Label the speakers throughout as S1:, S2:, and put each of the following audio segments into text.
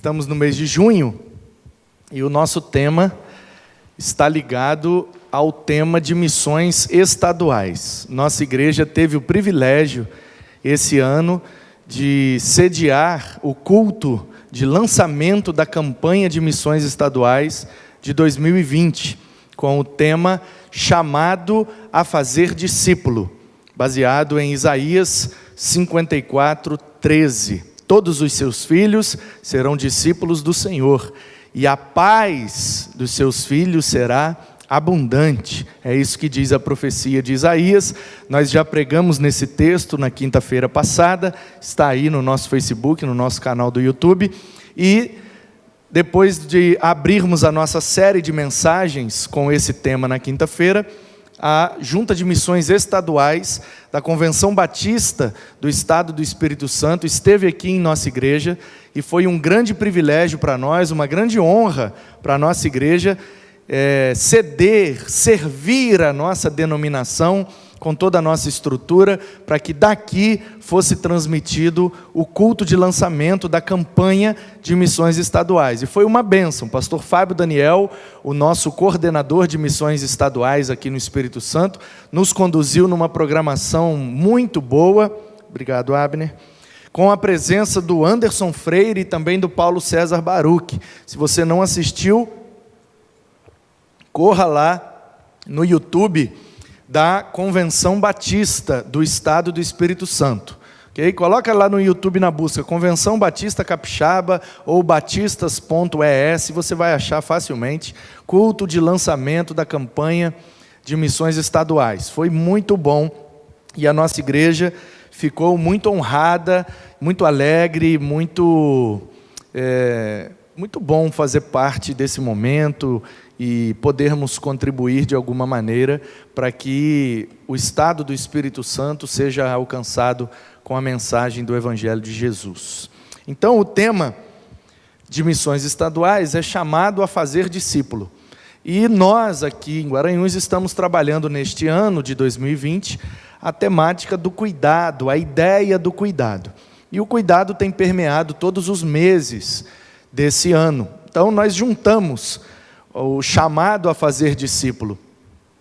S1: Estamos no mês de junho e o nosso tema está ligado ao tema de missões estaduais. Nossa igreja teve o privilégio, esse ano, de sediar o culto de lançamento da campanha de missões estaduais de 2020, com o tema Chamado a Fazer Discípulo, baseado em Isaías 54:13. Todos os seus filhos serão discípulos do Senhor, e a paz dos seus filhos será abundante. É isso que diz a profecia de Isaías. Nós já pregamos nesse texto na quinta-feira passada, está aí no nosso Facebook, no nosso canal do YouTube, e depois de abrirmos a nossa série de mensagens com esse tema na quinta-feira, a Junta de Missões Estaduais da Convenção Batista do Estado do Espírito Santo esteve aqui em nossa igreja e foi um grande privilégio para nós, uma grande honra para a nossa igreja servir a nossa denominação com toda a nossa estrutura, para que daqui fosse transmitido o culto de lançamento da campanha de missões estaduais. E foi uma bênção. O pastor Fábio Daniel, o nosso coordenador de missões estaduais aqui no Espírito Santo, nos conduziu numa programação muito boa. Obrigado, Abner. Com a presença do Anderson Freire e também do Paulo César Baruch. Se você não assistiu, corra lá no YouTube da Convenção Batista do Estado do Espírito Santo. Okay? Coloca lá no YouTube na busca Convenção Batista Capixaba ou batistas.es, você vai achar facilmente culto de lançamento da campanha de missões estaduais. Foi muito bom e a nossa igreja ficou muito honrada, muito alegre, muito bom fazer parte desse momento e podermos contribuir de alguma maneira para que o estado do Espírito Santo seja alcançado com a mensagem do Evangelho de Jesus. Então, o tema de missões estaduais é chamado a fazer discípulo. E nós aqui em Guaranhuns estamos trabalhando neste ano de 2020 a temática do cuidado, a ideia do cuidado. E o cuidado tem permeado todos os meses desse ano. Então, nós juntamos o chamado a fazer discípulo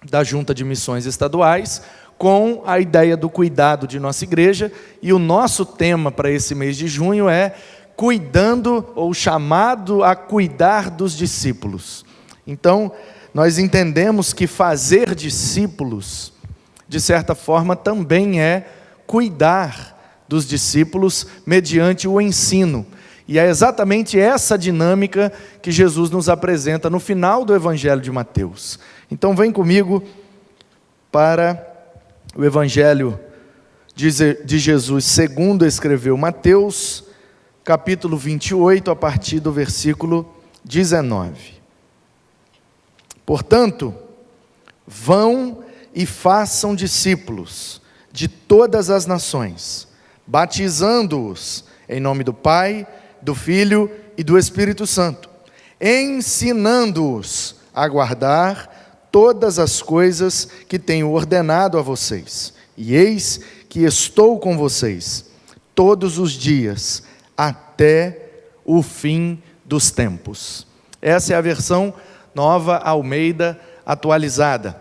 S1: da Junta de Missões Estaduais com a ideia do cuidado de nossa igreja, e o nosso tema para esse mês de junho é cuidando, ou chamado a cuidar dos discípulos. Então, nós entendemos que fazer discípulos, de certa forma, também é cuidar dos discípulos mediante o ensino. E é exatamente essa dinâmica que Jesus nos apresenta no final do Evangelho de Mateus. Então vem comigo para o Evangelho de Jesus segundo escreveu Mateus, capítulo 28, a partir do versículo 19. Portanto, vão e façam discípulos de todas as nações, batizando-os em nome do Pai, do Filho e do Espírito Santo, ensinando-os a guardar todas as coisas que tenho ordenado a vocês. E eis que estou com vocês todos os dias, até o fim dos tempos. Essa é a versão Nova Almeida atualizada.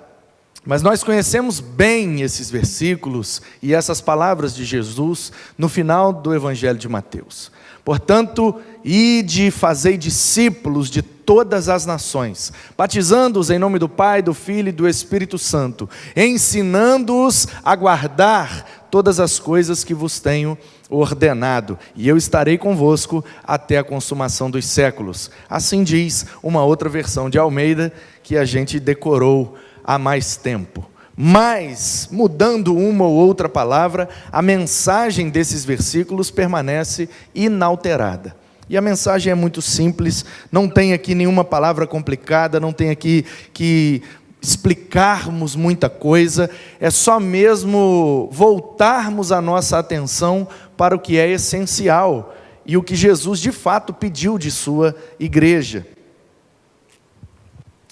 S1: Mas nós conhecemos bem esses versículos e essas palavras de Jesus no final do Evangelho de Mateus. Portanto, ide e fazei discípulos de todas as nações, batizando-os em nome do Pai, do Filho e do Espírito Santo, ensinando-os a guardar todas as coisas que vos tenho ordenado, e eu estarei convosco até a consumação dos séculos. Assim diz uma outra versão de Almeida que a gente decorou há mais tempo. Mas, mudando uma ou outra palavra, a mensagem desses versículos permanece inalterada. E a mensagem é muito simples, não tem aqui nenhuma palavra complicada, não tem aqui que explicarmos muita coisa, é só mesmo voltarmos a nossa atenção para o que é essencial e o que Jesus de fato pediu de sua igreja.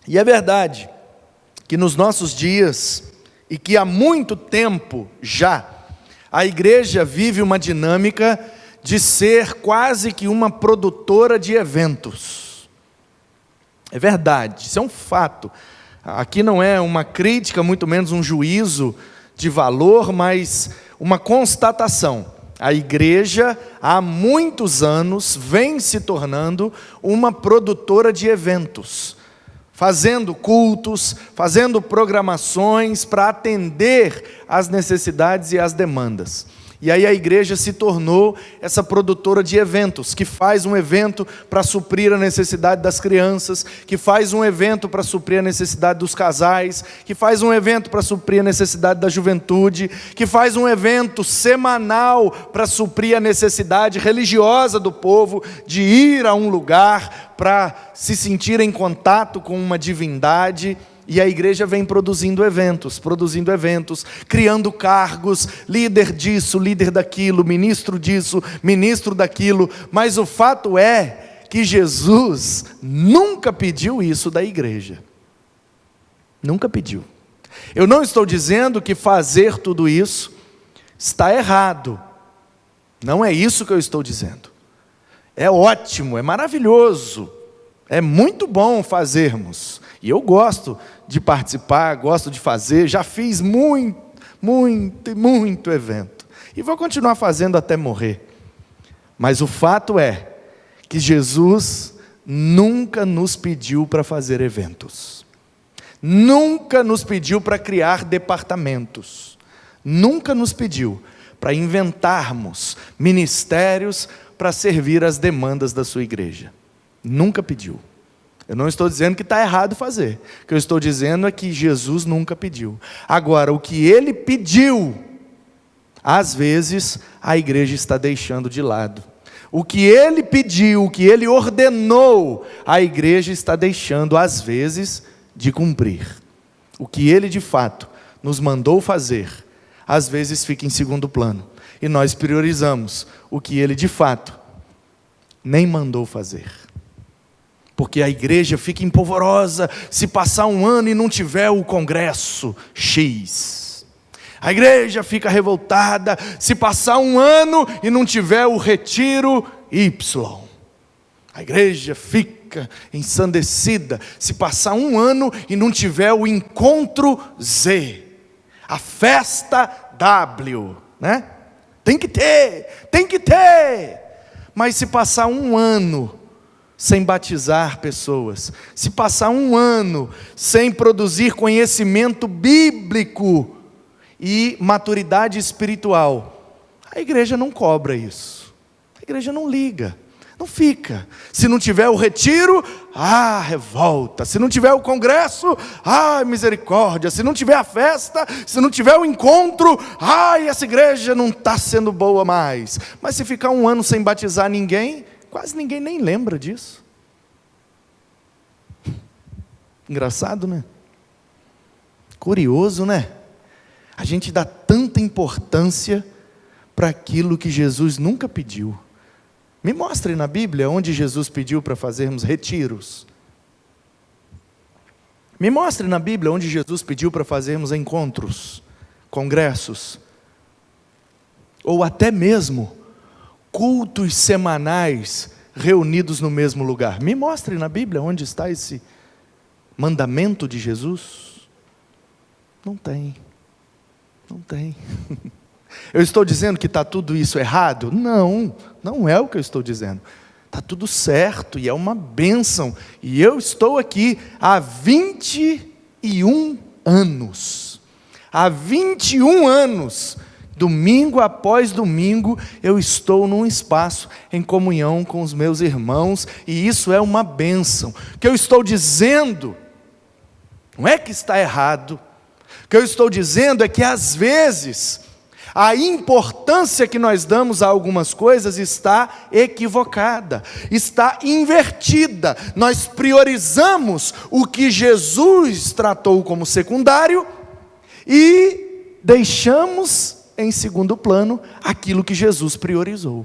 S1: E é verdade que nos nossos dias, e que há muito tempo já, a igreja vive uma dinâmica de ser quase que uma produtora de eventos. É verdade, isso é um fato. Aqui não é uma crítica, muito menos um juízo de valor, mas uma constatação. A igreja, há muitos anos, vem se tornando uma produtora de eventos, fazendo cultos, fazendo programações para atender às necessidades e às demandas. E aí a igreja se tornou essa produtora de eventos, que faz um evento para suprir a necessidade das crianças, que faz um evento para suprir a necessidade dos casais, que faz um evento para suprir a necessidade da juventude, que faz um evento semanal para suprir a necessidade religiosa do povo de ir a um lugar para se sentir em contato com uma divindade. E a igreja vem produzindo eventos, criando cargos, líder disso, líder daquilo, ministro disso, ministro daquilo. Mas o fato é que Jesus nunca pediu isso da igreja. Nunca pediu. Eu não estou dizendo que fazer tudo isso está errado. Não é isso que eu estou dizendo. É ótimo, é maravilhoso, é muito bom fazermos. E eu gosto de participar, gosto de fazer, já fiz muito evento. E vou continuar fazendo até morrer. Mas o fato é que Jesus nunca nos pediu para fazer eventos. Nunca nos pediu para criar departamentos. Nunca nos pediu para inventarmos ministérios para servir às demandas da sua igreja. Nunca pediu. Eu não estou dizendo que está errado fazer. O que eu estou dizendo é que Jesus nunca pediu. Agora, o que Ele pediu, às vezes a igreja está deixando de lado. O que Ele pediu, o que Ele ordenou, a igreja está deixando, às vezes, de cumprir. O que Ele de fato nos mandou fazer, às vezes fica em segundo plano. E nós priorizamos o que Ele de fato nem mandou fazer. Porque a igreja fica empolvorosa se passar um ano e não tiver o congresso X. A igreja fica revoltada se passar um ano e não tiver o retiro Y. A igreja fica ensandecida se passar um ano e não tiver o encontro Z. A festa W, né? Tem que ter. Mas se passar um ano sem batizar pessoas, se passar um ano sem produzir conhecimento bíblico e maturidade espiritual, a igreja não cobra isso, a igreja não liga, não fica. Se não tiver o retiro, revolta. Se não tiver o congresso, misericórdia. Se não tiver a festa, se não tiver o encontro, essa igreja não está sendo boa mais. Mas se ficar um ano sem batizar ninguém, quase ninguém nem lembra disso. Engraçado, né? Curioso, né? A gente dá tanta importância para aquilo que Jesus nunca pediu. Me mostre na Bíblia onde Jesus pediu para fazermos retiros. Me mostre na Bíblia onde Jesus pediu para fazermos encontros, congressos, ou até mesmo cultos semanais reunidos no mesmo lugar. Me mostre na Bíblia onde está esse mandamento de Jesus. Não tem. Eu estou dizendo que está tudo isso errado? Não é o que eu estou dizendo. Está tudo certo e é uma bênção. E eu estou aqui há 21 anos. Há 21 anos, domingo após domingo, eu estou num espaço em comunhão com os meus irmãos, e isso é uma bênção. O que eu estou dizendo não é que está errado. O que eu estou dizendo é que às vezes a importância que nós damos a algumas coisas está equivocada, está invertida. Nós priorizamos o que Jesus tratou como secundário e deixamos em segundo plano aquilo que Jesus priorizou.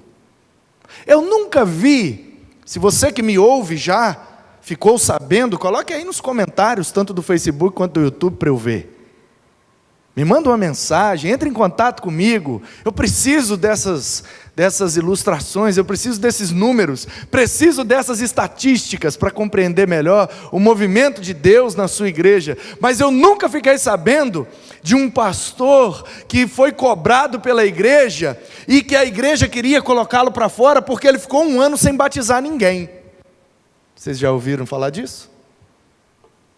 S1: Eu nunca vi, se você que me ouve já ficou sabendo, coloque aí nos comentários, tanto do Facebook quanto do YouTube, para eu ver. Me manda uma mensagem, entre em contato comigo. Eu preciso dessas ilustrações, eu preciso desses números, preciso dessas estatísticas para compreender melhor o movimento de Deus na sua igreja. Mas eu nunca fiquei sabendo de um pastor que foi cobrado pela igreja e que a igreja queria colocá-lo para fora porque ele ficou 1 ano sem batizar ninguém. Vocês já ouviram falar disso?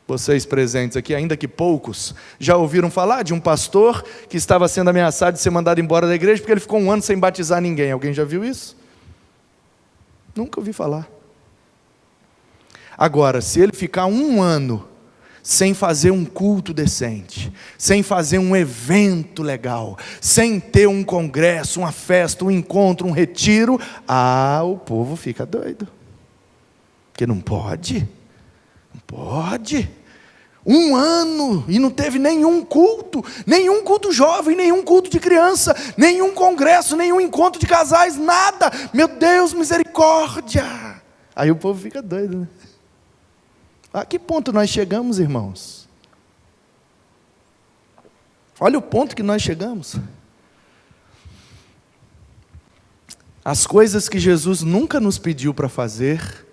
S1: Vocês presentes aqui, ainda que poucos, já ouviram falar de um pastor que estava sendo ameaçado de ser mandado embora da igreja porque ele ficou 1 ano sem batizar ninguém? Alguém já viu isso? Nunca ouvi falar. Agora, se ele ficar 1 ano sem fazer um culto decente, sem fazer um evento legal, sem ter um congresso, uma festa, um encontro, um retiro, o povo fica doido. Porque não pode. Não pode. 1 ano e não teve nenhum culto jovem, nenhum culto de criança, nenhum congresso, nenhum encontro de casais, nada. Meu Deus, misericórdia. Aí o povo fica doido, né? A que ponto nós chegamos, irmãos? Olha o ponto que nós chegamos. As coisas que Jesus nunca nos pediu para fazer,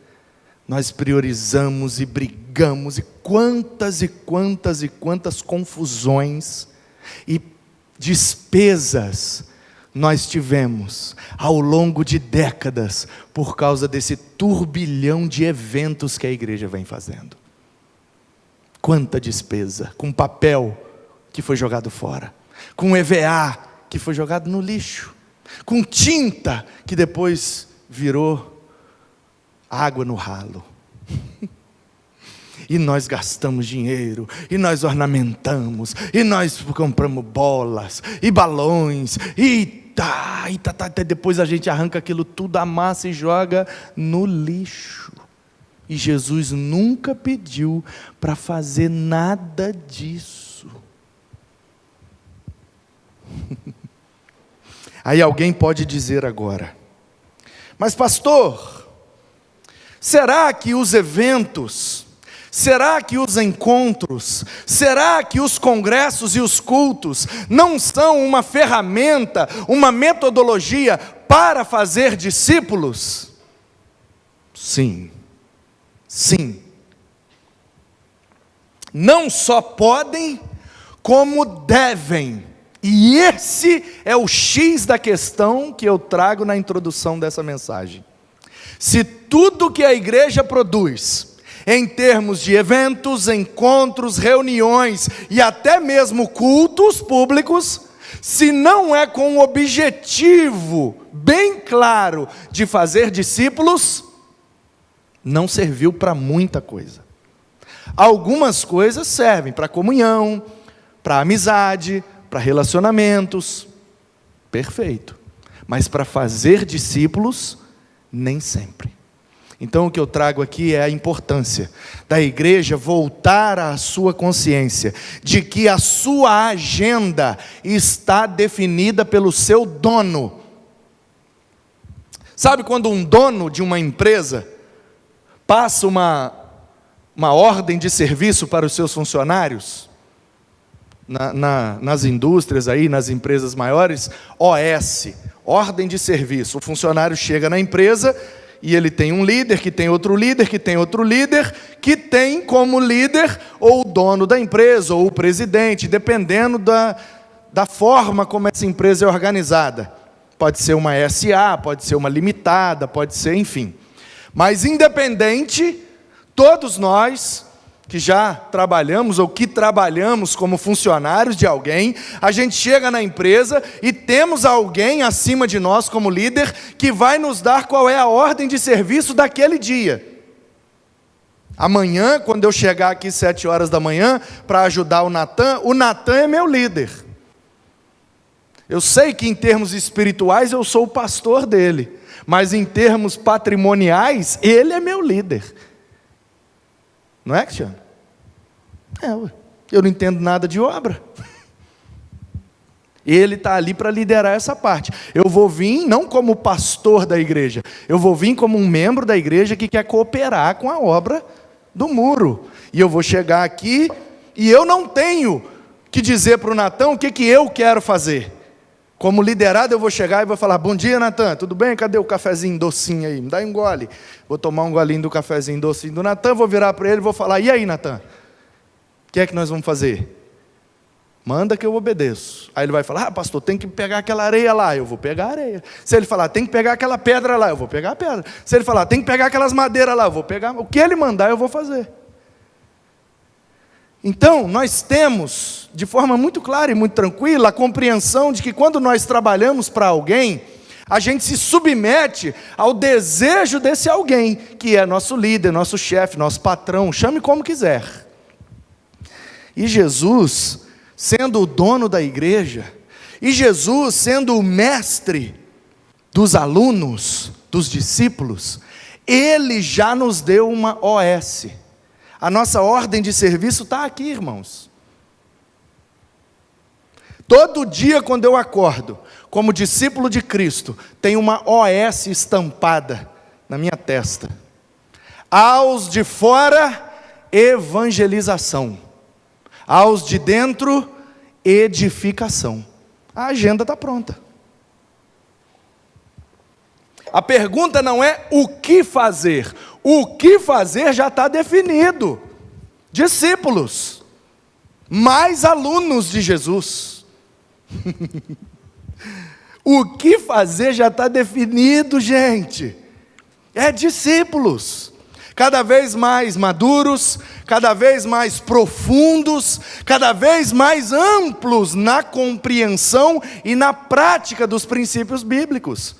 S1: nós priorizamos e brigamos, e quantas confusões e despesas nós tivemos ao longo de décadas por causa desse turbilhão de eventos que a igreja vem fazendo. Quanta despesa, com papel que foi jogado fora, com EVA que foi jogado no lixo, com tinta que depois virou água no ralo. E nós gastamos dinheiro, e nós ornamentamos, e nós compramos bolas, e balões, depois a gente arranca aquilo tudo, amassa e joga no lixo. E Jesus nunca pediu para fazer nada disso. Aí alguém pode dizer agora: mas pastor, será que os eventos, será que os encontros, será que os congressos e os cultos não são uma ferramenta, uma metodologia para fazer discípulos? Sim, sim. Não só podem, como devem. E esse é o X da questão que eu trago na introdução dessa mensagem. Se tudo que a igreja produz, em termos de eventos, encontros, reuniões e até mesmo cultos públicos, se não é com o objetivo bem claro de fazer discípulos, não serviu para muita coisa. Algumas coisas servem para comunhão, para amizade, para relacionamentos, perfeito. Mas para fazer discípulos, nem sempre. Então o que eu trago aqui é a importância da igreja voltar à sua consciência de que a sua agenda está definida pelo seu dono. Sabe quando um dono de uma empresa passa uma ordem de serviço para os seus funcionários? Nas indústrias aí, nas empresas maiores, OS, ordem de serviço. O funcionário chega na empresa e ele tem um líder, que tem outro líder, que tem outro líder, que tem como líder ou o dono da empresa, ou o presidente, dependendo da forma como essa empresa é organizada. Pode ser uma SA, pode ser uma limitada, pode ser, enfim. Mas independente, todos nós que já trabalhamos ou que trabalhamos como funcionários de alguém, a gente chega na empresa e temos alguém acima de nós como líder que vai nos dar qual é a ordem de serviço daquele dia. Amanhã, quando eu chegar aqui 7 horas da manhã para ajudar o Natan é meu líder. Eu sei que em termos espirituais eu sou o pastor dele, mas em termos patrimoniais ele é meu líder. Não é, Cristiano? Eu não entendo nada de obra. Ele está ali para liderar essa parte. Eu vou vir não como pastor da igreja, eu vou vir como um membro da igreja que quer cooperar com a obra do muro. E eu vou chegar aqui e eu não tenho que dizer para o Natan o que eu quero fazer. Como liderado, eu vou chegar e vou falar: bom dia, Natan, tudo bem? Cadê o cafezinho docinho aí? Me dá um gole. Vou tomar um golinho do cafezinho docinho do Natan, vou virar para ele e vou falar: e aí, Natan? O que é que nós vamos fazer? Manda que eu obedeço. Aí ele vai falar: pastor, tem que pegar aquela areia lá. Eu vou pegar a areia. Se ele falar: tem que pegar aquela pedra lá. Eu vou pegar a pedra. Se ele falar: tem que pegar aquelas madeiras lá. Eu vou pegar. O que ele mandar, eu vou fazer. Então, nós temos, de forma muito clara e muito tranquila, a compreensão de que quando nós trabalhamos para alguém, a gente se submete ao desejo desse alguém, que é nosso líder, nosso chefe, nosso patrão, chame como quiser. E Jesus, sendo o dono da igreja, e Jesus sendo o mestre dos alunos, dos discípulos, Ele já nos deu uma OS. A nossa ordem de serviço está aqui, irmãos. Todo dia quando eu acordo, como discípulo de Cristo, tem uma OS estampada na minha testa. Aos de fora, evangelização. Aos de dentro, edificação. A agenda está pronta. A pergunta não é o que fazer. O que fazer já está definido. Discípulos, mais alunos de Jesus. O que fazer já está definido, gente. É discípulos. Cada vez mais maduros, cada vez mais profundos, cada vez mais amplos na compreensão e na prática dos princípios bíblicos.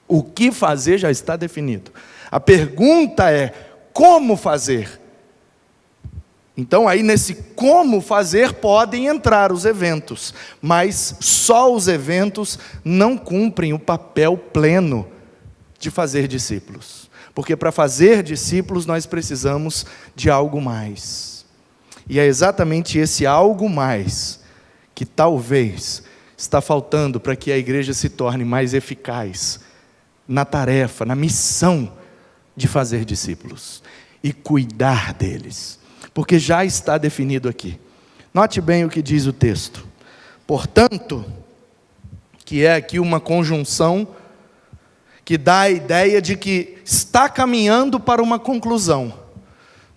S1: O que fazer já está definido. A pergunta é: como fazer? Então aí nesse como fazer podem entrar os eventos, mas só os eventos não cumprem o papel pleno de fazer discípulos. Porque para fazer discípulos nós precisamos de algo mais. E é exatamente esse algo mais que talvez está faltando para que a igreja se torne mais eficaz na tarefa, na missão de fazer discípulos e cuidar deles, porque já está definido aqui. Note bem o que diz o texto. Portanto, que é aqui uma conjunção que dá a ideia de que está caminhando para uma conclusão.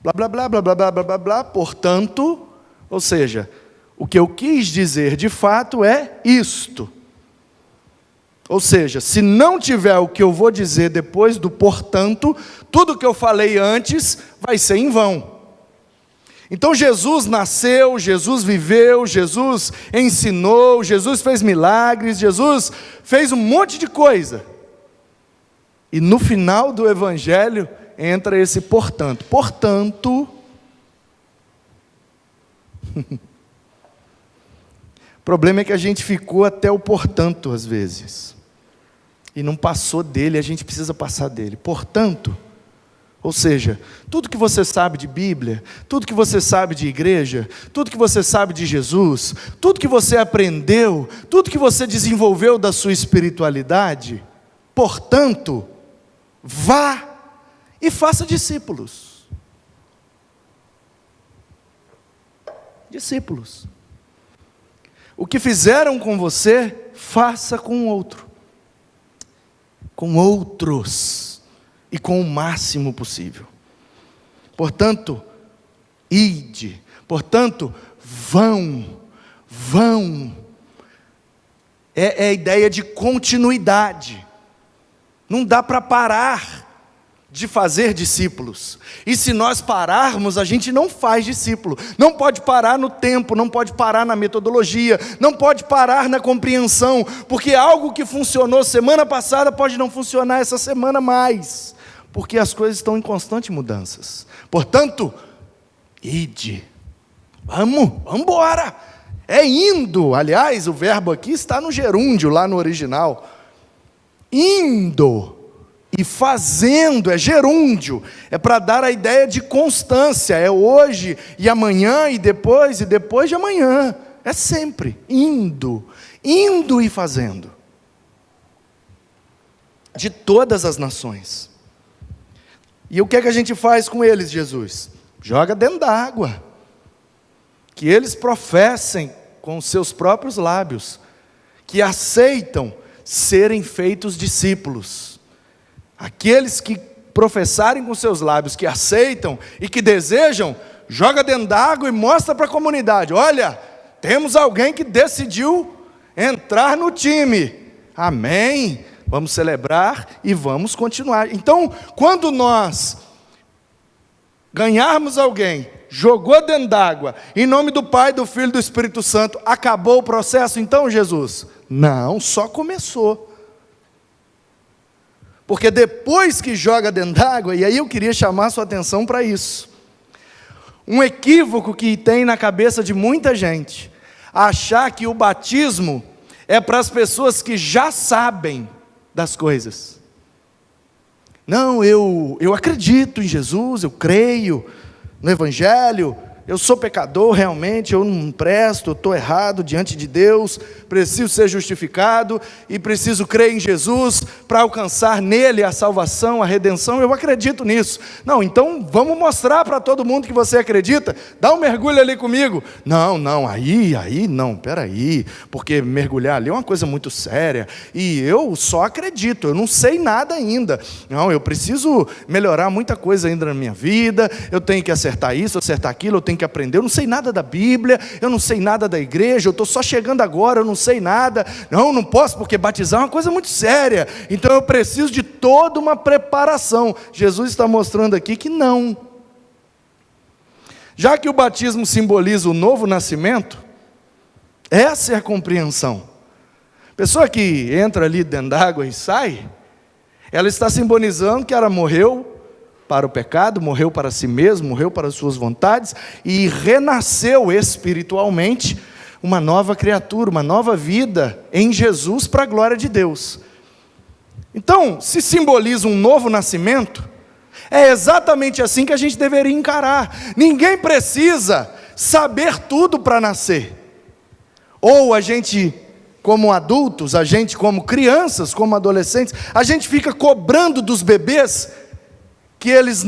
S1: Blá, blá, blá, blá, blá, blá, blá, blá, blá, portanto, ou seja, o que eu quis dizer de fato é isto. Ou seja, se não tiver o que eu vou dizer depois do portanto, tudo que eu falei antes vai ser em vão. Então Jesus nasceu, Jesus viveu, Jesus ensinou, Jesus fez milagres, Jesus fez um monte de coisa. E no final do Evangelho entra esse portanto. Portanto, o problema é que a gente ficou até o portanto às vezes. E não passou dele, a gente precisa passar dele. Portanto, ou seja, tudo que você sabe de Bíblia, tudo que você sabe de igreja, tudo que você sabe de Jesus, tudo que você aprendeu, tudo que você desenvolveu da sua espiritualidade, portanto, vá e faça discípulos. Discípulos. O que fizeram com você, faça com o outro. Com outros. E com o máximo possível. Portanto, ide. Portanto, vão. É a ideia de continuidade. Não dá para parar de fazer discípulos. E se nós pararmos, a gente não faz discípulo. Não pode parar no tempo, não pode parar na metodologia, não pode parar na compreensão, porque algo que funcionou semana passada pode não funcionar essa semana mais, porque as coisas estão em constante mudanças. Portanto, ide. Vamos embora. É indo. Aliás, o verbo aqui está no gerúndio, lá no original. Indo. E fazendo, é gerúndio, é para dar a ideia de constância, é hoje e amanhã e depois de amanhã, é sempre, indo e fazendo, de todas as nações. E o que é que a gente faz com eles, Jesus? Joga dentro da água, que eles professem com os seus próprios lábios, que aceitam serem feitos discípulos. Aqueles que professarem com seus lábios, que aceitam e que desejam, joga dentro d'água e mostra para a comunidade: olha, temos alguém que decidiu entrar no time. Amém? Vamos celebrar e vamos continuar. Então, quando nós ganharmos alguém, jogou dentro d'água, em nome do Pai, do Filho e do Espírito Santo, acabou o processo então, Jesus? Não, só começou. Porque depois que joga dentro d'água, e aí eu queria chamar a sua atenção para isso. Um equívoco que tem na cabeça de muita gente, achar que o batismo é para as pessoas que já sabem das coisas. Não, eu acredito em Jesus, eu creio no Evangelho, eu sou pecador realmente, eu não presto, eu estou errado diante de Deus, preciso ser justificado e preciso crer em Jesus para alcançar nele a salvação, a redenção. Eu acredito nisso. Não, então vamos mostrar para todo mundo que você acredita. Dá um mergulho ali comigo. Não, aí não, peraí, porque mergulhar ali é uma coisa muito séria e eu só acredito, eu não sei nada ainda. Não, eu preciso melhorar muita coisa ainda na minha vida, eu tenho que acertar isso, acertar aquilo, eu tenho que aprender, eu não sei nada da Bíblia, eu não sei nada da igreja, eu estou só chegando agora, eu não sei nada, não posso, porque batizar é uma coisa muito séria, então eu preciso de toda uma preparação. Jesus está mostrando aqui que não. Já que o batismo simboliza o novo nascimento, essa é a compreensão. Pessoa que entra ali dentro d'água e sai, ela está simbolizando que ela morreu para o pecado, morreu para si mesmo, morreu para as suas vontades e renasceu espiritualmente uma nova criatura, uma nova vida em Jesus para a glória de Deus. Então, se simboliza um novo nascimento, é exatamente assim que a gente deveria encarar. Ninguém precisa saber tudo para nascer. Ou a gente, como adultos, a gente como crianças, como adolescentes, a gente fica cobrando dos bebês que eles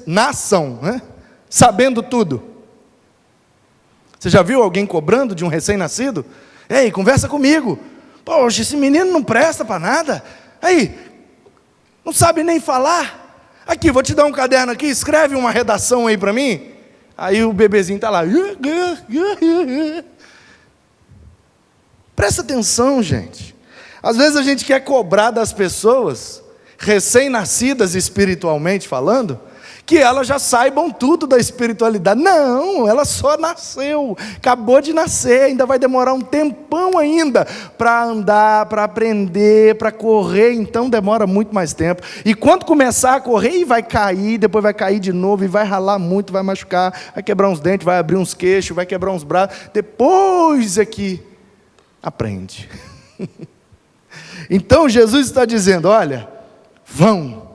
S1: nasçam, né, sabendo tudo. Você já viu alguém cobrando de um recém-nascido? Ei, conversa comigo. Poxa, esse menino não presta para nada. Aí, não sabe nem falar. Aqui, vou te dar um caderno aqui, escreve uma redação aí para mim. Aí o bebezinho está lá. Presta atenção, gente. Às vezes a gente quer cobrar das pessoas recém-nascidas espiritualmente falando, que elas já saibam tudo da espiritualidade. Não, ela só nasceu, acabou de nascer, ainda vai demorar um tempão ainda para andar, para aprender, para correr, então demora muito mais tempo. E quando começar a correr, vai cair, depois vai cair de novo, e vai ralar muito, vai machucar, vai quebrar uns dentes, vai abrir uns queixos, vai quebrar uns braços, depois é que aprende. Então Jesus está dizendo, olha, vão,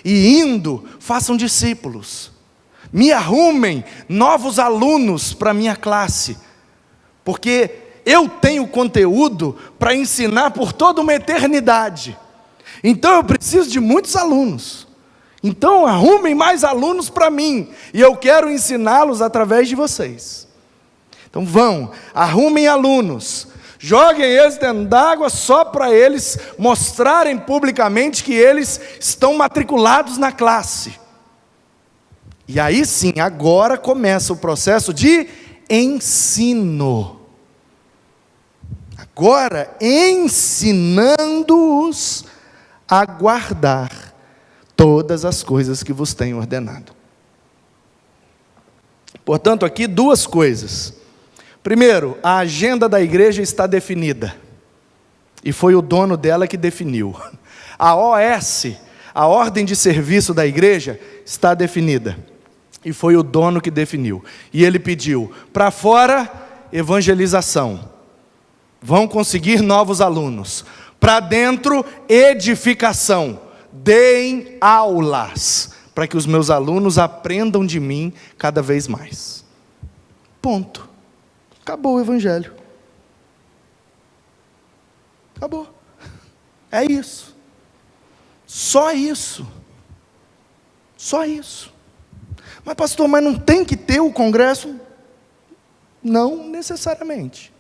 S1: e indo, façam discípulos, me arrumem novos alunos para a minha classe, porque eu tenho conteúdo para ensinar por toda uma eternidade, então eu preciso de muitos alunos, então arrumem mais alunos para mim, e eu quero ensiná-los através de vocês. Então vão, arrumem alunos, joguem eles dentro d'água só para eles mostrarem publicamente que eles estão matriculados na classe. E aí sim, agora começa o processo de ensino. Agora, ensinando-os a guardar todas as coisas que vos tenho ordenado. Portanto, aqui duas coisas. Primeiro, a agenda da igreja está definida, e foi o dono dela que definiu. A OS, a ordem de serviço da igreja, está definida, e foi o dono que definiu. E ele pediu, para fora, evangelização, vão conseguir novos alunos. Para dentro, edificação, deem aulas, para que os meus alunos aprendam de mim cada vez mais. Ponto. Acabou o evangelho. Acabou. É isso. Só isso. Só isso. Mas pastor, mas não tem que ter o congresso? Não necessariamente.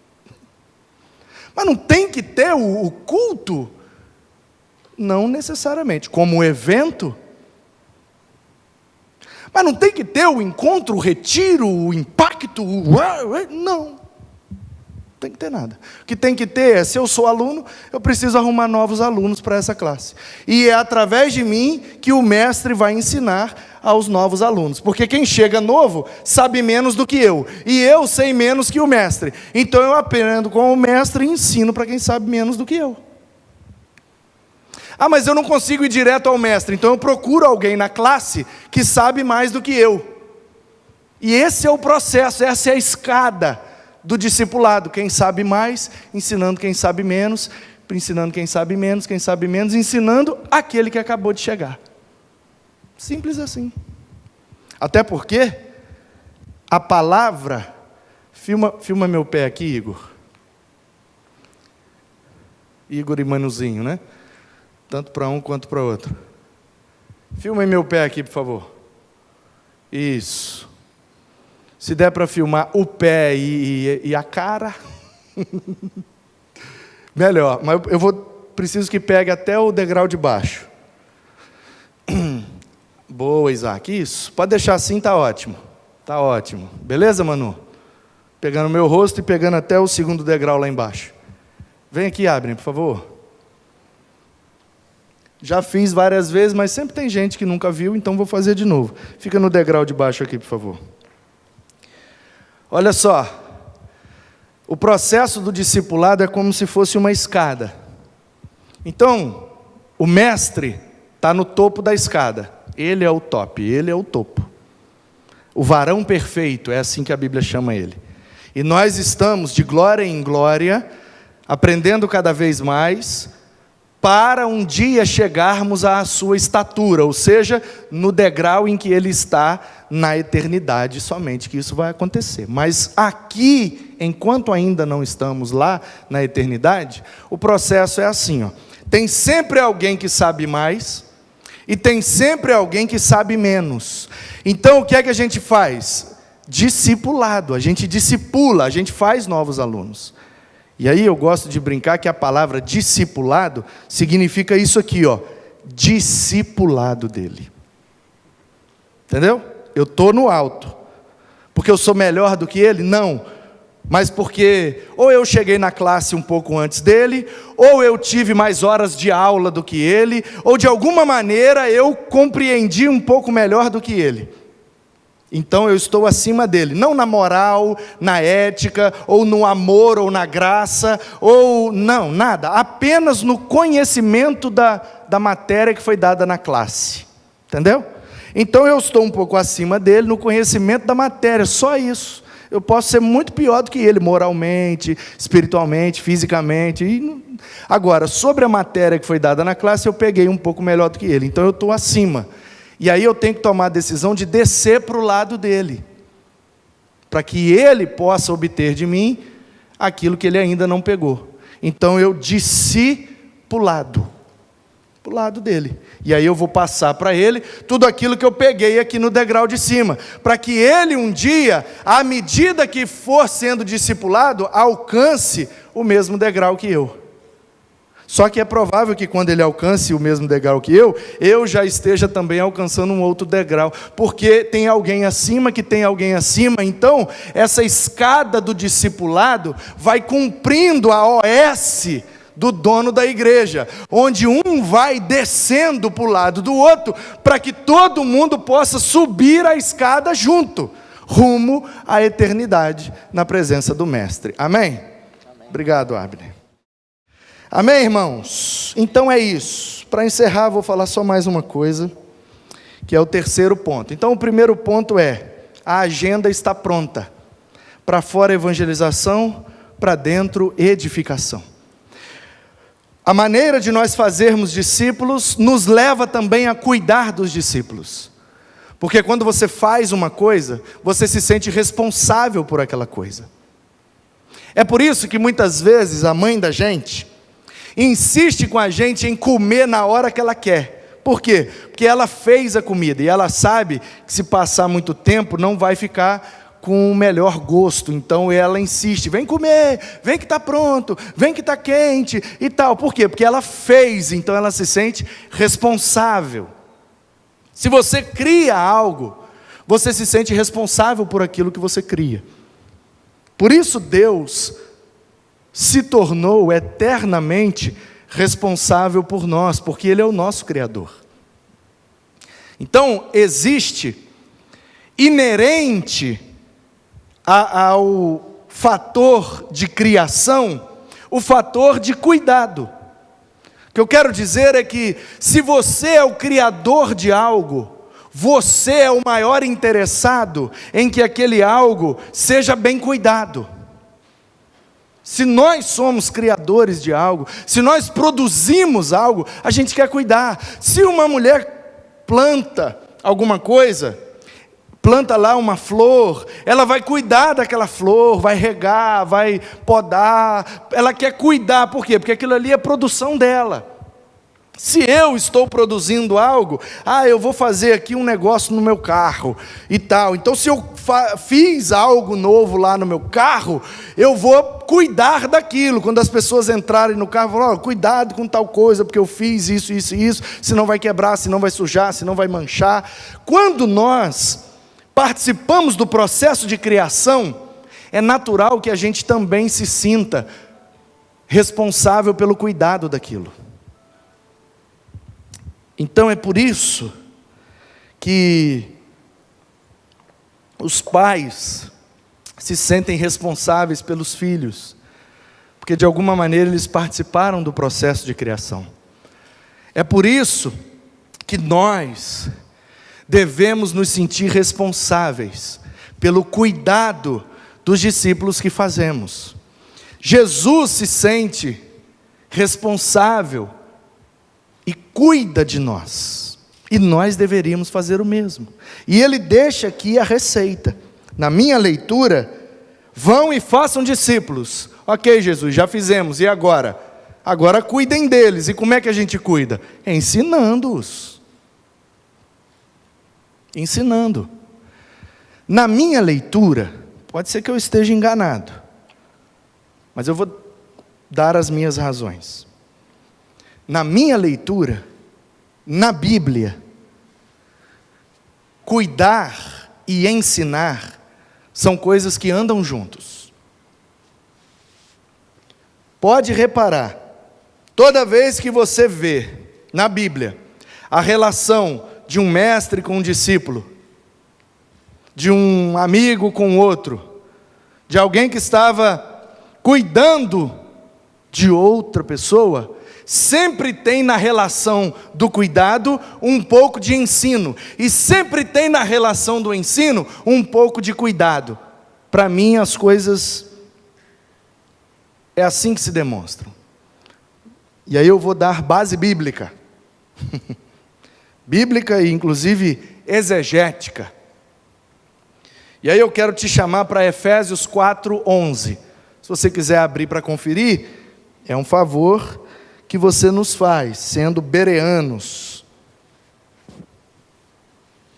S1: Mas não tem que ter o culto? Não necessariamente. Como evento? Mas não tem que ter o encontro, o retiro, o impacto? Não. Não tem que ter nada. O que tem que ter é, se eu sou aluno, eu preciso arrumar novos alunos para essa classe. E é através de mim que o mestre vai ensinar aos novos alunos. Porque quem chega novo sabe menos do que eu. E eu sei menos que o mestre. Então eu aprendo com o mestre e ensino para quem sabe menos do que eu. Ah, mas eu não consigo ir direto ao mestre. Então eu procuro alguém na classe que sabe mais do que eu. E esse é o processo, essa é a escada do discipulado. Quem sabe mais, ensinando quem sabe menos, ensinando quem sabe menos, ensinando aquele que acabou de chegar. Simples assim. Até porque a palavra, filma meu pé aqui, Igor. Igor e Manuzinho, né? Tanto para um quanto para outro. Filma meu pé aqui, por favor. Isso. Se der para filmar o pé e a cara, melhor. Mas preciso que pegue até o degrau de baixo. Boa, Isaac. Isso. Pode deixar assim, tá ótimo. Tá ótimo. Beleza, Manu? Pegando o meu rosto e pegando até o segundo degrau lá embaixo. Vem aqui, Abner, por favor. Já fiz várias vezes, mas sempre tem gente que nunca viu, então vou fazer de novo. Fica no degrau de baixo aqui, por favor. Olha só, o processo do discipulado é como se fosse uma escada. Então, o mestre está no topo da escada. Ele é o top, ele é o topo. O varão perfeito, é assim que a Bíblia chama ele. E nós estamos de glória em glória, aprendendo cada vez mais, para um dia chegarmos à sua estatura, ou seja, no degrau em que ele está na eternidade, somente que isso vai acontecer. Mas aqui, enquanto ainda não estamos lá na eternidade, o processo é assim, ó. Tem sempre alguém que sabe mais e tem sempre alguém que sabe menos. Então o que é que a gente faz? Discipulado, a gente discipula, a gente faz novos alunos. E aí eu gosto de brincar que a palavra discipulado significa isso aqui, ó, discipulado dele. Entendeu? Eu estou no alto. Porque eu sou melhor do que ele? Não. Mas porque ou eu cheguei na classe um pouco antes dele, ou eu tive mais horas de aula do que ele, ou de alguma maneira eu compreendi um pouco melhor do que ele. Então eu estou acima dele, não na moral, na ética, ou no amor, ou na graça, ou não, nada, apenas no conhecimento da matéria que foi dada na classe, entendeu? Então eu estou um pouco acima dele no conhecimento da matéria, só isso. Eu posso ser muito pior do que ele, moralmente, espiritualmente, fisicamente. Agora, sobre a matéria que foi dada na classe, eu peguei um pouco melhor do que ele, então eu estou acima. E aí eu tenho que tomar a decisão de descer para o lado dele, para que ele possa obter de mim aquilo que ele ainda não pegou. Então eu desci para o lado dele. E aí eu vou passar para ele tudo aquilo que eu peguei aqui no degrau de cima, para que ele um dia, à medida que for sendo discipulado, alcance o mesmo degrau que eu. Só que é provável que quando ele alcance o mesmo degrau que eu já esteja também alcançando um outro degrau, porque tem alguém acima que tem alguém acima. Então, essa escada do discipulado vai cumprindo a OS do dono da igreja, onde um vai descendo para o lado do outro, para que todo mundo possa subir a escada junto, rumo à eternidade na presença do Mestre. Amém? Obrigado, Abner. Amém, irmãos? Então é isso. Para encerrar, vou falar só mais uma coisa, que é o terceiro ponto. Então, o primeiro ponto é: a agenda está pronta. Para fora, evangelização, para dentro, edificação. A maneira de nós fazermos discípulos nos leva também a cuidar dos discípulos. Porque quando você faz uma coisa, você se sente responsável por aquela coisa. É por isso que muitas vezes a mãe da gente insiste com a gente em comer na hora que ela quer. Por quê? Porque ela fez a comida e ela sabe que se passar muito tempo não vai ficar com o melhor gosto. Então ela insiste, vem comer, vem que está pronto, vem que está quente e tal. Por quê? Porque ela fez, então ela se sente responsável. Se você cria algo, você se sente responsável por aquilo que você cria. Por isso Deus se tornou eternamente responsável por nós, porque Ele é o nosso Criador. Então, existe inerente ao fator de criação, o fator de cuidado. O que eu quero dizer é que, se você é o criador de algo, você é o maior interessado em que aquele algo seja bem cuidado. Se nós somos criadores de algo, se nós produzimos algo, a gente quer cuidar. Se uma mulher planta alguma coisa, planta lá uma flor, ela vai cuidar daquela flor, vai regar, vai podar, ela quer cuidar. Por quê? Porque aquilo ali é produção dela. Se eu estou produzindo algo, eu vou fazer aqui um negócio no meu carro e tal. Então, se eu fiz algo novo lá no meu carro, eu vou cuidar daquilo. Quando as pessoas entrarem no carro, vão falar, cuidado com tal coisa, porque eu fiz isso, isso e isso, senão vai quebrar, senão vai sujar, senão vai manchar. Quando nós participamos do processo de criação, é natural que a gente também se sinta responsável pelo cuidado daquilo. Então é por isso que os pais se sentem responsáveis pelos filhos, porque de alguma maneira eles participaram do processo de criação. É por isso que nós devemos nos sentir responsáveis pelo cuidado dos discípulos que fazemos. Jesus se sente responsável e cuida de nós, e nós deveríamos fazer o mesmo. E ele deixa aqui a receita. Na minha leitura, vão e façam discípulos. Ok, Jesus, já fizemos, e agora? Agora cuidem deles. E como é que a gente cuida? Ensinando-os. Ensinando. Na minha leitura, pode ser que eu esteja enganado, mas eu vou dar as minhas razões. Na minha leitura, na Bíblia, cuidar e ensinar são coisas que andam juntos. Pode reparar, toda vez que você vê na Bíblia a relação de um mestre com um discípulo, de um amigo com outro, de alguém que estava cuidando de outra pessoa, sempre tem na relação do cuidado um pouco de ensino, e sempre tem na relação do ensino um pouco de cuidado. Para mim as coisas é assim que se demonstram. E aí eu vou dar base bíblica, bíblica e inclusive exegética. E aí eu quero te chamar para Efésios 4:11. Se você quiser abrir para conferir, é um favor que você nos faz, sendo bereanos.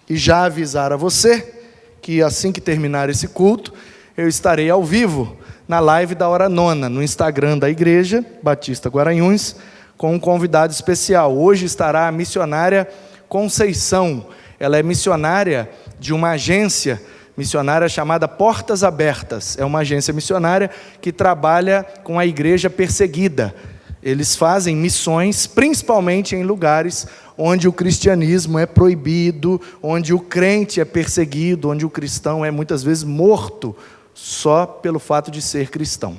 S1: E já avisar a você que assim que terminar esse culto, eu estarei ao vivo na live da hora nona, no Instagram da Igreja Batista Guaranhuns, com um convidado especial. Hoje estará a missionária Conceição. Ela é missionária de uma agência missionária chamada Portas Abertas. É uma agência missionária que trabalha com a igreja perseguida. Eles fazem missões, principalmente em lugares onde o cristianismo é proibido, onde o crente é perseguido, onde o cristão é muitas vezes morto, só pelo fato de ser cristão.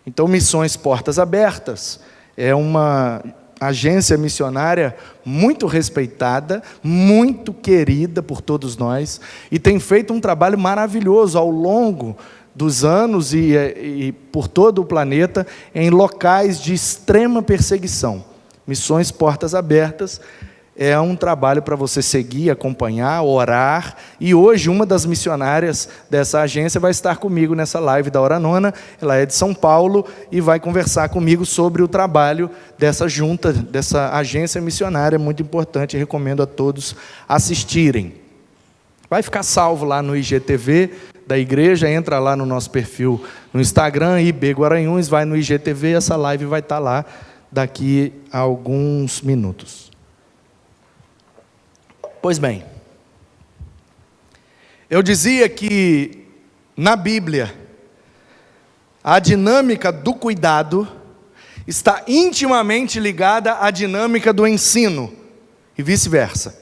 S1: Então, Missões Portas Abertas é uma agência missionária muito respeitada, muito querida por todos nós, e tem feito um trabalho maravilhoso ao longo dos anos e por todo o planeta, em locais de extrema perseguição. Missões Portas Abertas é um trabalho para você seguir, acompanhar, orar, e hoje uma das missionárias dessa agência vai estar comigo nessa live da hora nona. Ela é de São Paulo e vai conversar comigo sobre o trabalho dessa junta, dessa agência missionária, muito importante, recomendo a todos assistirem. Vai ficar salvo lá no IGTV da igreja, entra lá no nosso perfil no Instagram, IB Guaranhuns, vai no IGTV, essa live vai estar lá daqui a alguns minutos. Pois bem, eu dizia que na Bíblia a dinâmica do cuidado está intimamente ligada à dinâmica do ensino e vice-versa.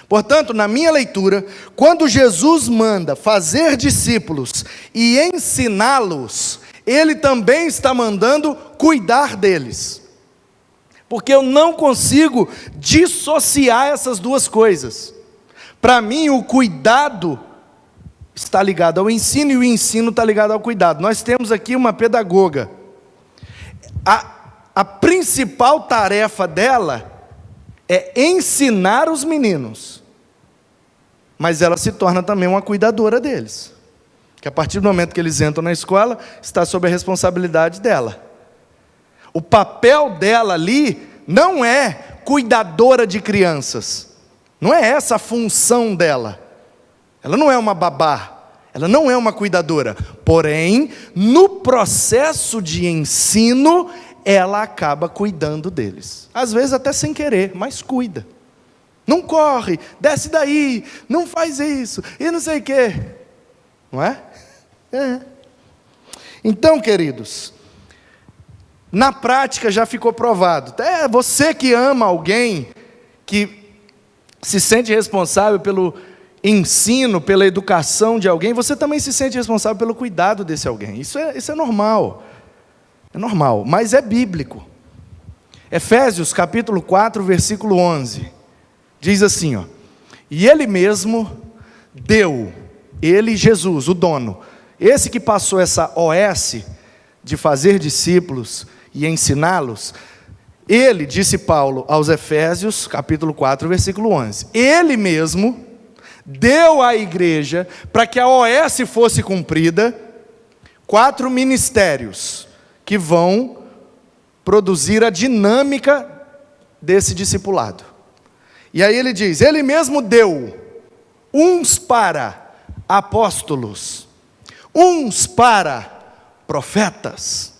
S1: Portanto, na minha leitura, quando Jesus manda fazer discípulos e ensiná-los, Ele também está mandando cuidar deles. Porque eu não consigo dissociar essas duas coisas. Para mim, o cuidado está ligado ao ensino e o ensino está ligado ao cuidado. Nós temos aqui uma pedagoga. A principal tarefa dela é ensinar os meninos. Mas ela se torna também uma cuidadora deles. Que a partir do momento que eles entram na escola, está sob a responsabilidade dela. O papel dela ali não é cuidadora de crianças. Não é essa a função dela. Ela não é uma babá. Ela não é uma cuidadora. Porém, no processo de ensino, ela acaba cuidando deles. Às vezes até sem querer, mas cuida. Não corre, desce daí, não faz isso, e não sei o quê. Não é? É. Então, queridos, na prática já ficou provado. É você que ama alguém, que se sente responsável pelo ensino, pela educação de alguém, você também se sente responsável pelo cuidado desse alguém. Isso é normal. É normal, mas é bíblico. Efésios capítulo 4, versículo 11. Diz assim, ó: e Ele mesmo deu, Ele, Jesus, o dono, esse que passou essa OS de fazer discípulos e ensiná-los, Ele, disse Paulo aos Efésios, capítulo 4, versículo 11, Ele mesmo deu à igreja, para que a OS fosse cumprida, 4 ministérios, que vão produzir a dinâmica desse discipulado. E aí ele diz, Ele mesmo deu uns para apóstolos, uns para profetas,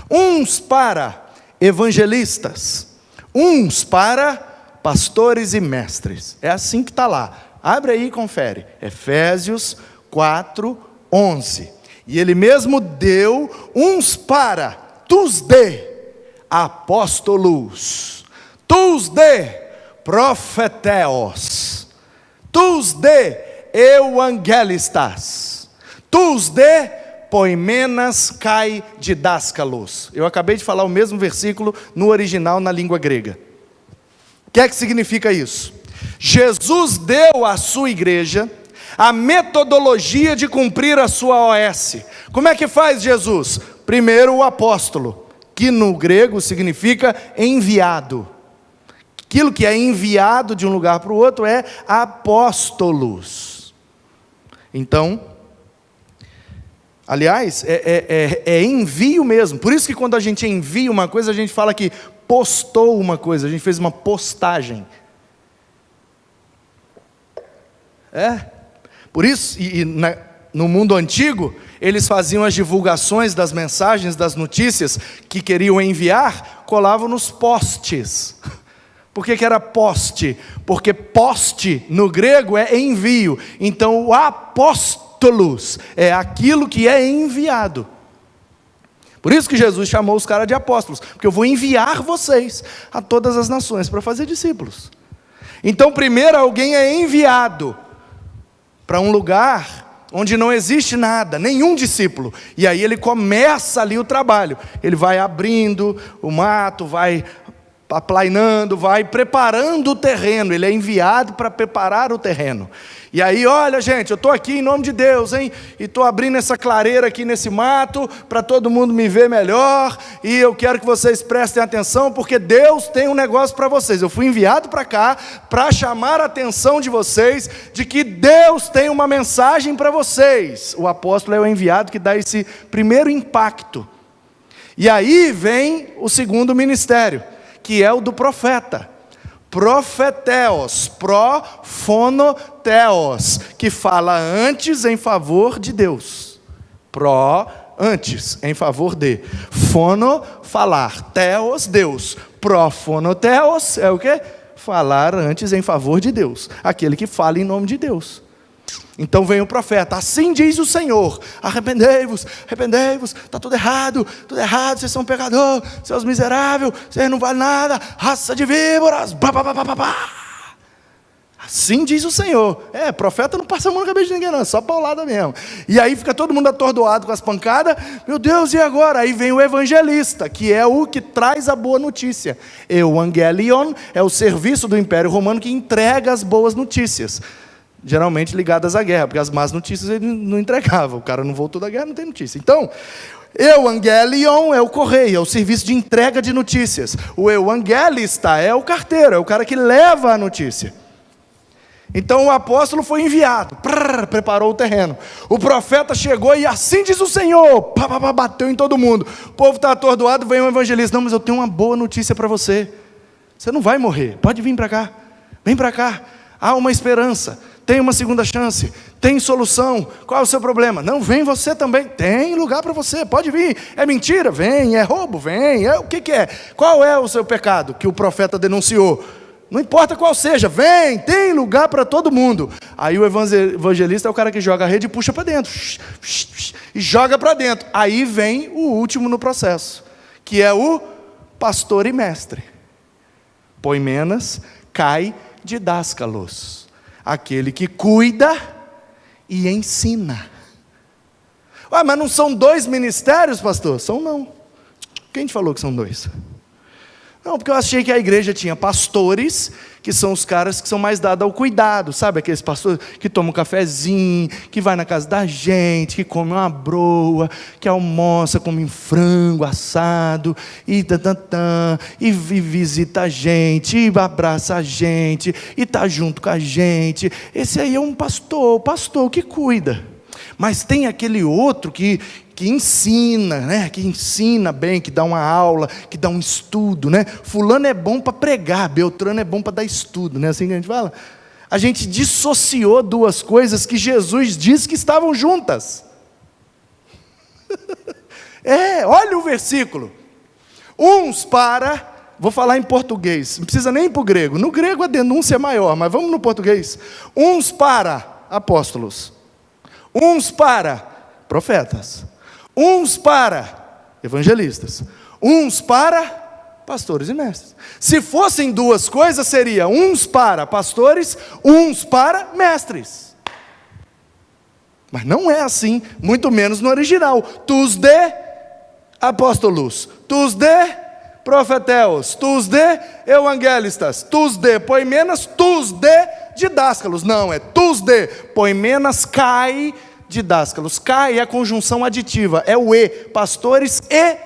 S1: uns para evangelistas, uns para pastores e mestres. É assim que está lá. Abre aí e confere. Efésios 4, 11. E Ele mesmo deu uns para, tus de apóstolos, tus de profeteos, tus de evangelistas, tus de poimenas kai didáscalos. Eu acabei de falar o mesmo versículo no original na língua grega. O que é que significa isso? Jesus deu à sua igreja a metodologia de cumprir a sua OS. Como é que faz Jesus? Primeiro o apóstolo, que no grego significa enviado. Aquilo que é enviado de um lugar para o outro é apóstolos. Então, aliás, é envio mesmo. Por isso que quando a gente envia uma coisa, a gente fala que postou uma coisa, a gente fez uma postagem. Por isso, no mundo antigo, eles faziam as divulgações das mensagens, das notícias que queriam enviar, colavam nos postes. Por que era poste? Porque poste no grego é envio. Então o apóstolos é aquilo que é enviado. Por isso que Jesus chamou os caras de apóstolos, porque eu vou enviar vocês a todas as nações para fazer discípulos. Então primeiro alguém é enviado para um lugar onde não existe nada, nenhum discípulo, e aí ele começa ali o trabalho, ele vai abrindo o mato, vai aplainando, vai preparando o terreno, ele é enviado para preparar o terreno. E aí, olha gente, eu estou aqui em nome de Deus, hein? E estou abrindo essa clareira aqui nesse mato, para todo mundo me ver melhor, e eu quero que vocês prestem atenção, porque Deus tem um negócio para vocês. Eu fui enviado para cá, para chamar a atenção de vocês, de que Deus tem uma mensagem para vocês. O apóstolo é o enviado que dá esse primeiro impacto. E aí vem o segundo ministério, que é o do profeta. Profeteos, profonoteos, que fala antes em favor de Deus. Antes, em favor de. Fono, falar. Teos, Deus. Profonoteos é o quê? Falar antes em favor de Deus. Aquele que fala em nome de Deus. Então vem o profeta, assim diz o Senhor: arrependei-vos, arrependei-vos, está tudo errado, vocês são pecadores, seus miseráveis, vocês não valem nada, raça de víboras, assim diz o Senhor. Profeta não passa a mão na cabeça de ninguém não, é só paulada mesmo. E aí fica todo mundo atordoado com as pancadas, meu Deus, e agora? Aí vem o evangelista, que é o que traz a boa notícia. Evangelion é o serviço do Império Romano que entrega as boas notícias, geralmente ligadas à guerra, porque as más notícias ele não entregava, o cara não voltou da guerra, não tem notícia. Então, Evangelion é o correio, é o serviço de entrega de notícias. O evangelista é o carteiro, é o cara que leva a notícia. Então o apóstolo foi enviado, preparou o terreno. O profeta chegou e assim diz o Senhor, bateu em todo mundo. O povo está atordoado, vem um evangelista: não, mas eu tenho uma boa notícia para você. Você não vai morrer, pode vir para cá, vem para cá. Há uma esperança, tem uma segunda chance, tem solução. Qual é o seu problema? Não, vem você também, tem lugar para você, pode vir. É mentira? Vem. É roubo? Vem. O que é? Qual é o seu pecado que o profeta denunciou? Não importa qual seja, vem, tem lugar para todo mundo. Aí o evangelista é o cara que joga a rede e puxa para dentro, e joga para dentro. Aí vem o último no processo, que é o pastor e mestre. Poimenas, cai didáscalos, aquele que cuida e ensina. Mas não são 2 ministérios, pastor? São não. Quem te falou que são 2? Não, porque eu achei que a igreja tinha pastores, que são os caras que são mais dados ao cuidado, sabe? Aqueles pastores que tomam um cafezinho, que vai na casa da gente, que come uma broa, que almoça, come um frango assado, e visita a gente, e abraça a gente, e está junto com a gente. Esse aí é um pastor que cuida. Mas tem aquele outro que ensina, né? Que ensina bem, que dá uma aula, que dá um estudo, né? Fulano é bom para pregar, Beltrano é bom para dar estudo, não é assim que a gente fala? A gente dissociou 2 coisas que Jesus disse que estavam juntas. Olha o versículo. Vou falar em português, não precisa nem ir para o grego. No grego a denúncia é maior, mas vamos no português. Uns para apóstolos, uns para profetas, uns para evangelistas, uns para pastores e mestres. Se fossem 2 coisas, seria uns para pastores, uns para mestres. Mas não é assim, muito menos no original. Tus de apóstolos, tus de profeteos, tus de evangelistas, tus de poimenas, tus de didáscalos. Não, é tus de poimenas, cai didáscalos. Cai é a conjunção aditiva, é o e, pastores e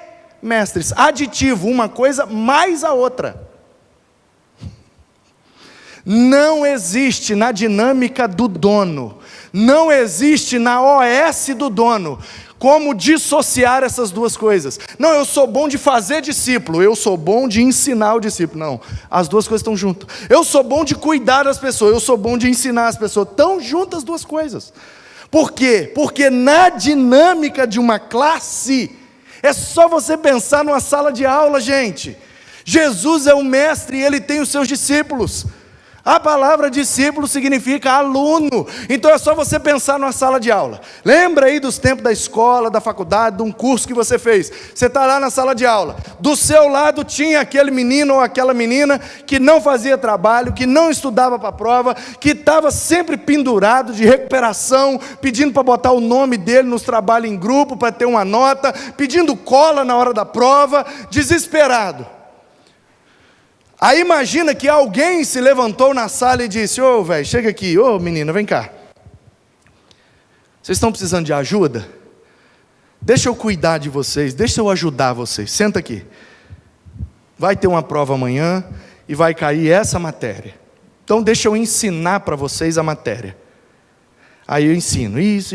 S1: mestres. Aditivo, uma coisa mais a outra. Não existe na dinâmica do dono, não existe na OS do dono, como dissociar essas 2 coisas. Não, eu sou bom de fazer discípulo, eu sou bom de ensinar o discípulo. Não, as 2 coisas estão juntas. Eu sou bom de cuidar das pessoas, eu sou bom de ensinar as pessoas. Estão juntas as 2 coisas. Por quê? Porque na dinâmica de uma classe, é só você pensar numa sala de aula, gente. Jesus é o mestre e ele tem os seus discípulos. A palavra discípulo significa aluno. Então é só você pensar numa sala de aula. Lembra aí dos tempos da escola, da faculdade, de um curso que você fez. Você está lá na sala de aula. Do seu lado tinha aquele menino ou aquela menina que não fazia trabalho, que não estudava para a prova, que estava sempre pendurado de recuperação, pedindo para botar o nome dele nos trabalhos em grupo, para ter uma nota, pedindo cola na hora da prova, desesperado. Aí imagina que alguém se levantou na sala e disse: ô velho, chega aqui, ô menina, vem cá. Vocês estão precisando de ajuda? Deixa eu cuidar de vocês, deixa eu ajudar vocês, senta aqui. Vai ter uma prova amanhã e vai cair essa matéria. Então deixa eu ensinar para vocês a matéria. Aí eu ensino, isso.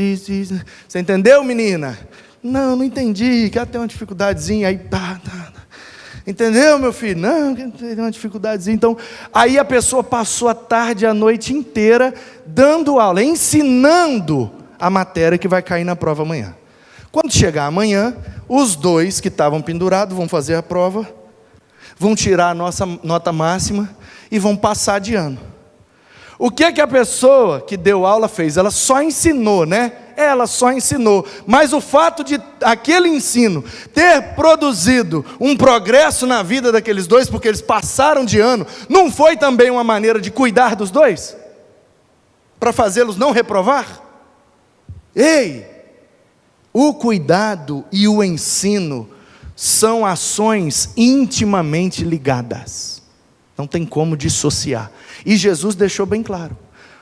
S1: Você entendeu, menina? Não entendi, quero ter uma dificuldadezinha. Aí Entendeu, meu filho? Não, tem uma dificuldadezinha. Então, aí a pessoa passou a tarde e a noite inteira dando aula, ensinando a matéria que vai cair na prova amanhã. Quando chegar amanhã, os dois que estavam pendurados vão fazer a prova, vão tirar a nossa nota máxima e vão passar de ano. O que a pessoa que deu aula fez? Ela só ensinou, né? Ela só ensinou. Mas o fato de aquele ensino ter produzido um progresso na vida daqueles dois, porque eles passaram de ano, não foi também uma maneira de cuidar dos dois? Para fazê-los não reprovar? Ei! O cuidado e o ensino são ações intimamente ligadas. Não tem como dissociar. E Jesus deixou bem claro: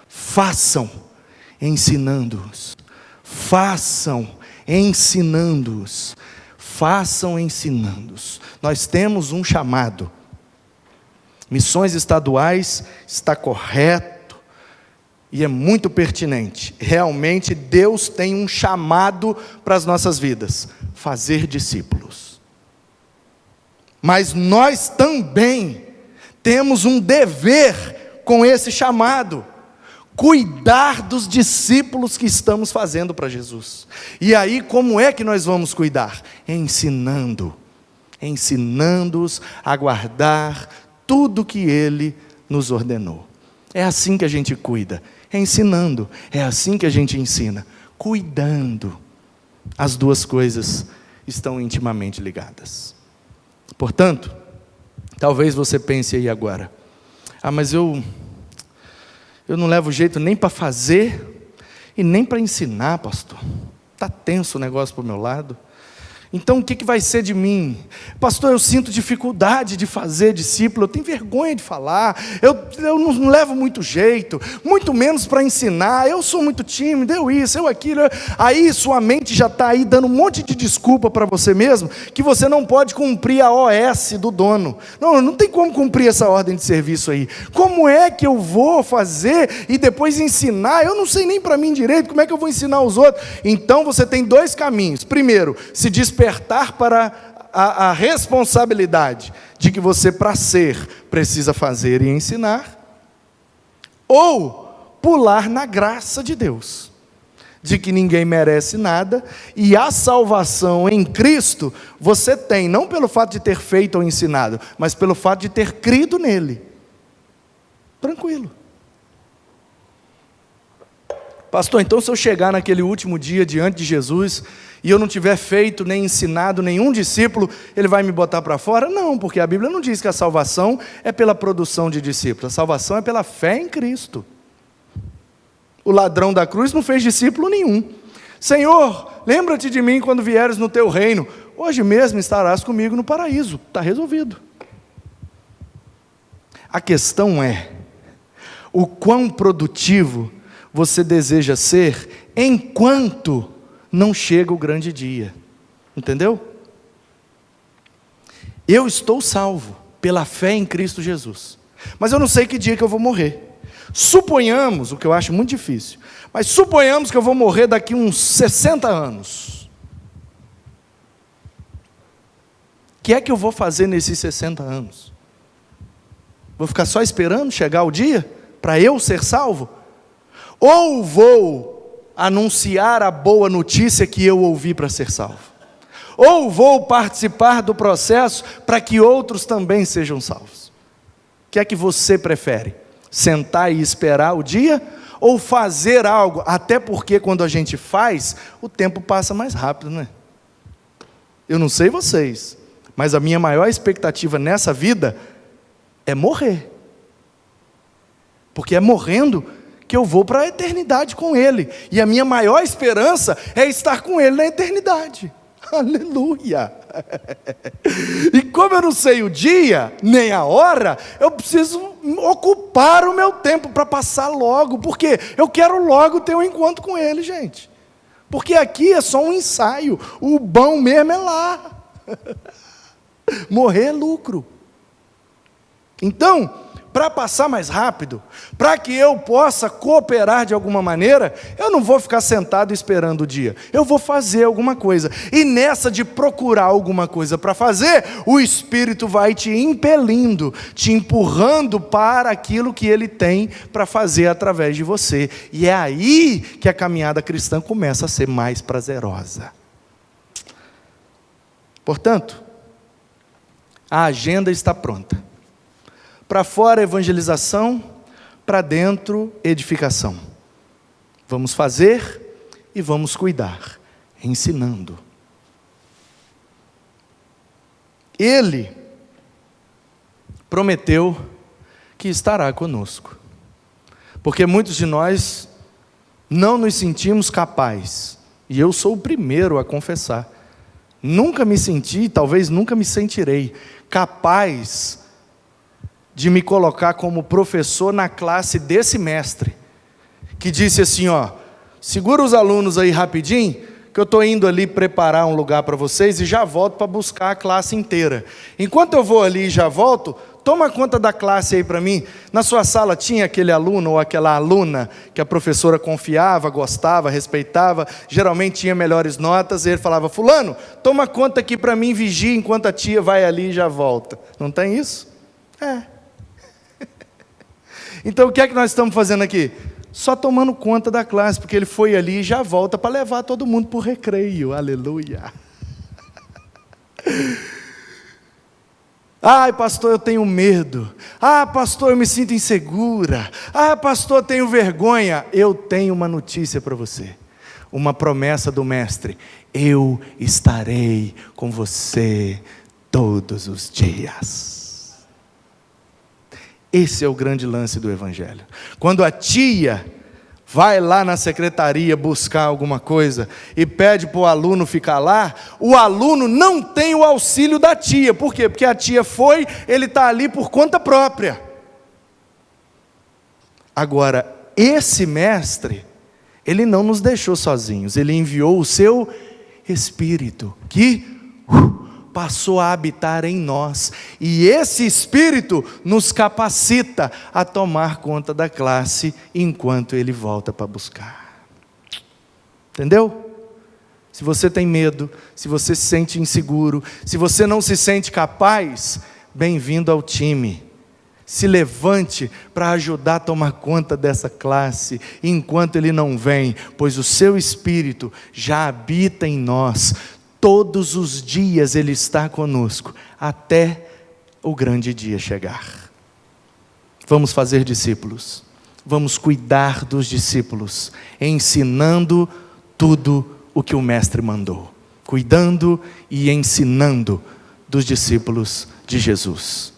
S1: façam ensinando-os. Façam ensinando-os. Façam ensinando-os. Nós temos um chamado. Missões estaduais está correto e é muito pertinente. Realmente Deus tem um chamado para as nossas vidas: fazer discípulos. Mas nós também temos um dever com esse chamado: cuidar dos discípulos que estamos fazendo para Jesus. E aí, como é que nós vamos cuidar? Ensinando-os a guardar tudo que Ele nos ordenou. É assim que a gente cuida, ensinando. É assim que a gente ensina, cuidando. As duas coisas estão intimamente ligadas. Portanto, talvez você pense aí agora: mas eu não levo jeito nem para fazer e nem para ensinar, pastor. Está tenso o negócio para o meu lado. Então o que vai ser de mim? Pastor, eu sinto dificuldade de fazer discípulo, eu tenho vergonha de falar, eu não levo muito jeito, muito menos para ensinar, eu sou muito tímido, eu isso, eu aquilo. Aí sua mente já está aí dando um monte de desculpa para você mesmo, que você não pode cumprir a OS do dono. Não tem como cumprir essa ordem de serviço aí. Como é que eu vou fazer e depois ensinar? Eu não sei nem para mim direito, como é que eu vou ensinar os outros? Então você tem dois caminhos. Primeiro, se despertar para a responsabilidade de que você, para ser, precisa fazer e ensinar, ou pular na graça de Deus, de que ninguém merece nada, e a salvação em Cristo você tem, não pelo fato de ter feito ou ensinado, mas pelo fato de ter crido nele. Tranquilo. Pastor, então se eu chegar naquele último dia diante de Jesus e eu não tiver feito nem ensinado nenhum discípulo, Ele vai me botar para fora? Não, porque a Bíblia não diz que a salvação é pela produção de discípulos. A salvação é pela fé em Cristo. O ladrão da cruz não fez discípulo nenhum. Senhor, lembra-te de mim quando vieres no teu reino. Hoje mesmo estarás comigo no paraíso. Está resolvido. A questão é: o quão produtivo você deseja ser enquanto não chega o grande dia. Entendeu? Eu estou salvo pela fé em Cristo Jesus, mas eu não sei que dia que eu vou morrer. Suponhamos, o que eu acho muito difícil, mas suponhamos que eu vou morrer daqui uns 60 anos. O que é que eu vou fazer nesses 60 anos? Vou ficar só esperando chegar o dia para eu ser salvo? Ou vou anunciar a boa notícia que eu ouvi para ser salvo? Ou vou participar do processo para que outros também sejam salvos? O que é que você prefere? Sentar e esperar o dia? Ou fazer algo? Até porque quando a gente faz, o tempo passa mais rápido, não é? Eu não sei vocês, mas a minha maior expectativa nessa vida é morrer. Porque é morrendo que eu vou para a eternidade com Ele. E a minha maior esperança é estar com Ele na eternidade. Aleluia! E como eu não sei o dia, nem a hora, eu preciso ocupar o meu tempo para passar logo, porque eu quero logo ter um encontro com Ele, gente. Porque aqui é só um ensaio, o bom mesmo é lá. Morrer é lucro. Então, para passar mais rápido, para que eu possa cooperar de alguma maneira, eu não vou ficar sentado esperando o dia, eu vou fazer alguma coisa. E nessa de procurar alguma coisa para fazer, o Espírito vai te impelindo, te empurrando para aquilo que Ele tem para fazer através de você. E é aí que a caminhada cristã começa a ser mais prazerosa. Portanto, a agenda está pronta. Para fora, evangelização, para dentro, edificação. Vamos fazer e vamos cuidar, ensinando. Ele prometeu que estará conosco, porque muitos de nós não nos sentimos capazes, e eu sou o primeiro a confessar. Nunca me senti, talvez nunca me sentirei capaz de me colocar como professor na classe desse mestre, que disse assim, segura os alunos aí rapidinho, que eu estou indo ali preparar um lugar para vocês e já volto para buscar a classe inteira. Enquanto eu vou ali e já volto, toma conta da classe aí para mim. Na sua sala tinha aquele aluno ou aquela aluna que a professora confiava, gostava, respeitava, geralmente tinha melhores notas, e ele falava, fulano, toma conta aqui para mim, vigia enquanto a tia vai ali e já volta. Não tem isso? Então o que é que nós estamos fazendo aqui? Só tomando conta da classe, porque ele foi ali e já volta para levar todo mundo para o recreio, aleluia. Ai, pastor, eu tenho medo. Ah, pastor, eu me sinto insegura. Ah, pastor, eu tenho vergonha. Eu tenho uma notícia para você, uma promessa do mestre: eu estarei com você todos os dias. Esse é o grande lance do Evangelho. Quando a tia vai lá na secretaria buscar alguma coisa e pede para o aluno ficar lá, o aluno não tem o auxílio da tia. Por quê? Porque a tia foi, ele está ali por conta própria. Agora, esse mestre, ele não nos deixou sozinhos, ele enviou o seu Espírito, que passou a habitar em nós, e esse Espírito nos capacita a tomar conta da classe, enquanto ele volta para buscar. Entendeu? Se você tem medo, se você se sente inseguro, se você não se sente capaz, bem-vindo ao time. Se levante para ajudar a tomar conta dessa classe, enquanto ele não vem, pois o seu Espírito já habita em nós. Todos os dias Ele está conosco, até o grande dia chegar. Vamos fazer discípulos, vamos cuidar dos discípulos, ensinando tudo o que o Mestre mandou, cuidando e ensinando dos discípulos de Jesus.